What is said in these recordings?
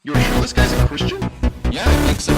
You're sure this guy's a Christian? Yeah, I think so.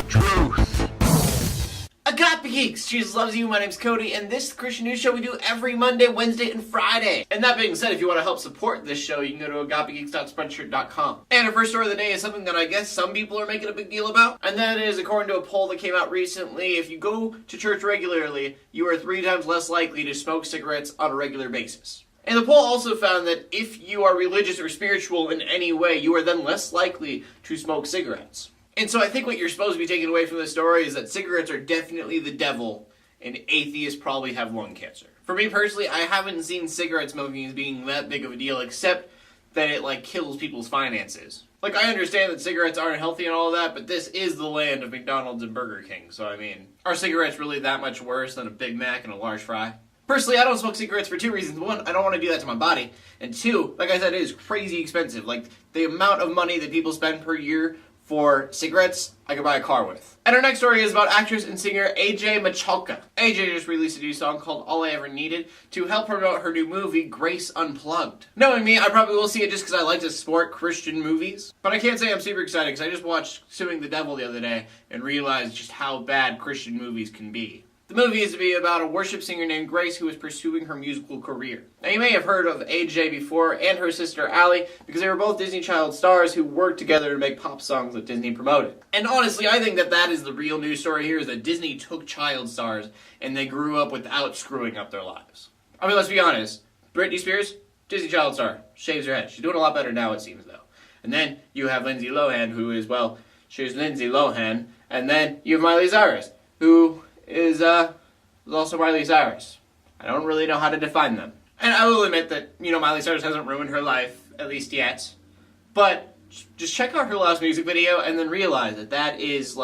Truth. Agape Geeks! Jesus loves you. My name's Cody, and this is the Christian News Show we do every Monday, Wednesday, and Friday. And that being said, if you want to help support this show, you can go to agapegeeks.spreadshirt.com. And our first story of the day is something that I guess some people are making a big deal about, and that is, according to a poll that came out recently, if you go to church regularly, you are 3 times less likely to smoke cigarettes on a regular basis. And the poll also found that if you are religious or spiritual in any way, you are then less likely to smoke cigarettes. And so I think what you're supposed to be taking away from this story is that cigarettes are definitely the devil, and atheists probably have lung cancer. For me personally, I haven't seen cigarette smoking as being that big of a deal, except that it kills people's finances. I understand that cigarettes aren't healthy and all of that, but this is the land of McDonald's and Burger King, so I mean, are cigarettes really that much worse than a Big Mac and a large fry? Personally, I don't smoke cigarettes for 2 reasons. 1, I don't want to do that to my body. And 2, like I said, it is crazy expensive. The amount of money that people spend per year for cigarettes, I could buy a car with. And our next story is about actress and singer AJ Michalka. AJ just released a new song called All I Ever Needed to help promote her new movie, Grace Unplugged. Knowing me, I probably will see it just because I like to support Christian movies. But I can't say I'm super excited because I just watched Suing the Devil the other day and realized just how bad Christian movies can be. The movie is to be about a worship singer named Grace who is pursuing her musical career. Now, you may have heard of AJ before and her sister Allie because they were both Disney Child stars who worked together to make pop songs that Disney promoted. And honestly, I think that is the real news story here, is that Disney took child stars and they grew up without screwing up their lives. I mean, let's be honest. Britney Spears, Disney Child star, shaves her head. She's doing a lot better now, it seems, though. And then you have Lindsay Lohan, who is, well, she's Lindsay Lohan. And then you have Miley Cyrus, who is also Miley Cyrus. I don't really know how to define them. And I will admit that, Miley Cyrus hasn't ruined her life, at least yet. But just check out her last music video and then realize that that's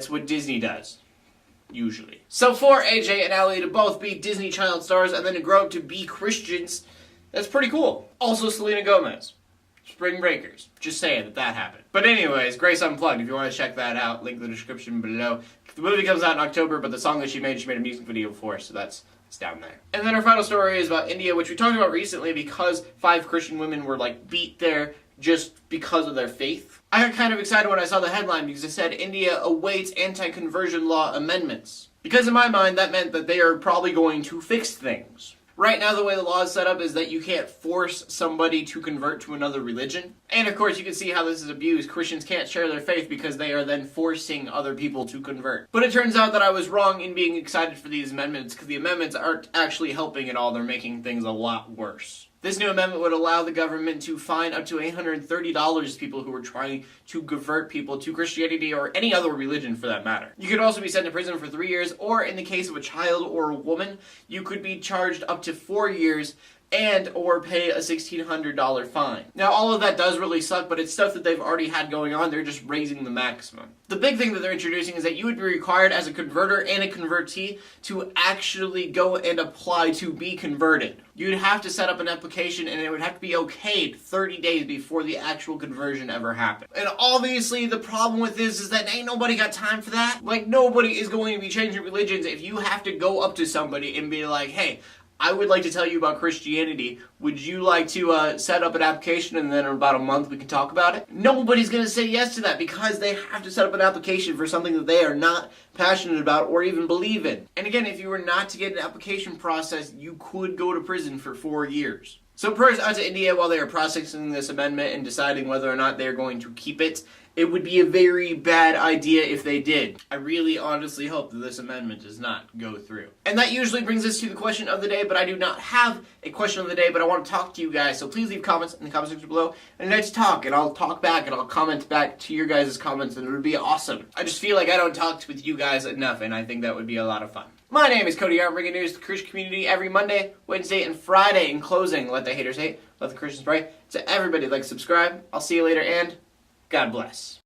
what Disney does. Usually. So for AJ and Allie to both be Disney Child stars and then to grow up to be Christians, that's pretty cool. Also Selena Gomez. Spring Breakers. Just saying that happened. But anyways, Grace Unplugged, if you want to check that out, link in the description below. The movie comes out in October, but the song that she made a music video for, so it's down there. And then our final story is about India, which we talked about recently because 5 Christian women were beat there just because of their faith. I got kind of excited when I saw the headline because it said India awaits anti-conversion law amendments. Because in my mind, that meant that they are probably going to fix things. Right now, the way the law is set up is that you can't force somebody to convert to another religion. And of course, you can see how this is abused. Christians can't share their faith because they are then forcing other people to convert. But it turns out that I was wrong in being excited for these amendments because the amendments aren't actually helping at all. They're making things a lot worse. This new amendment would allow the government to fine up to $830 people who are trying to convert people to Christianity or any other religion for that matter. You could also be sent to prison for 3 years, or in the case of a child or a woman, you could be charged up to 4 years and or pay a $1,600 fine. Now, all of that does really suck, but it's stuff that they've already had going on. They're just raising the maximum. The big thing that they're introducing is that you would be required as a converter and a convertee to actually go and apply to be converted. You'd have to set up an application and it would have to be okayed 30 days before the actual conversion ever happened. And obviously the problem with this is that ain't nobody got time for that. Nobody is going to be changing religions if you have to go up to somebody and be like, hey, I would like to tell you about Christianity. Would you like to set up an application and then in about a month we can talk about it? Nobody's going to say yes to that because they have to set up an application for something that they are not passionate about or even believe in. And again, if you were not to get an application process, you could go to prison for 4 years. So prayers out to India while they are processing this amendment and deciding whether or not they're going to keep it. It would be a very bad idea if they did. I really honestly hope that this amendment does not go through. And that usually brings us to the question of the day, but I do not have a question of the day, but I want to talk to you guys. So please leave comments in the comment section below and let's talk, and I'll talk back and I'll comment back to your guys' comments, and it would be awesome. I just feel like I don't talk with you guys enough, and I think that would be a lot of fun. My name is Cody. I'm bringing news to the Christian community every Monday, Wednesday, and Friday. In closing, let the haters hate, let the Christians pray. To everybody, subscribe. I'll see you later, and God bless.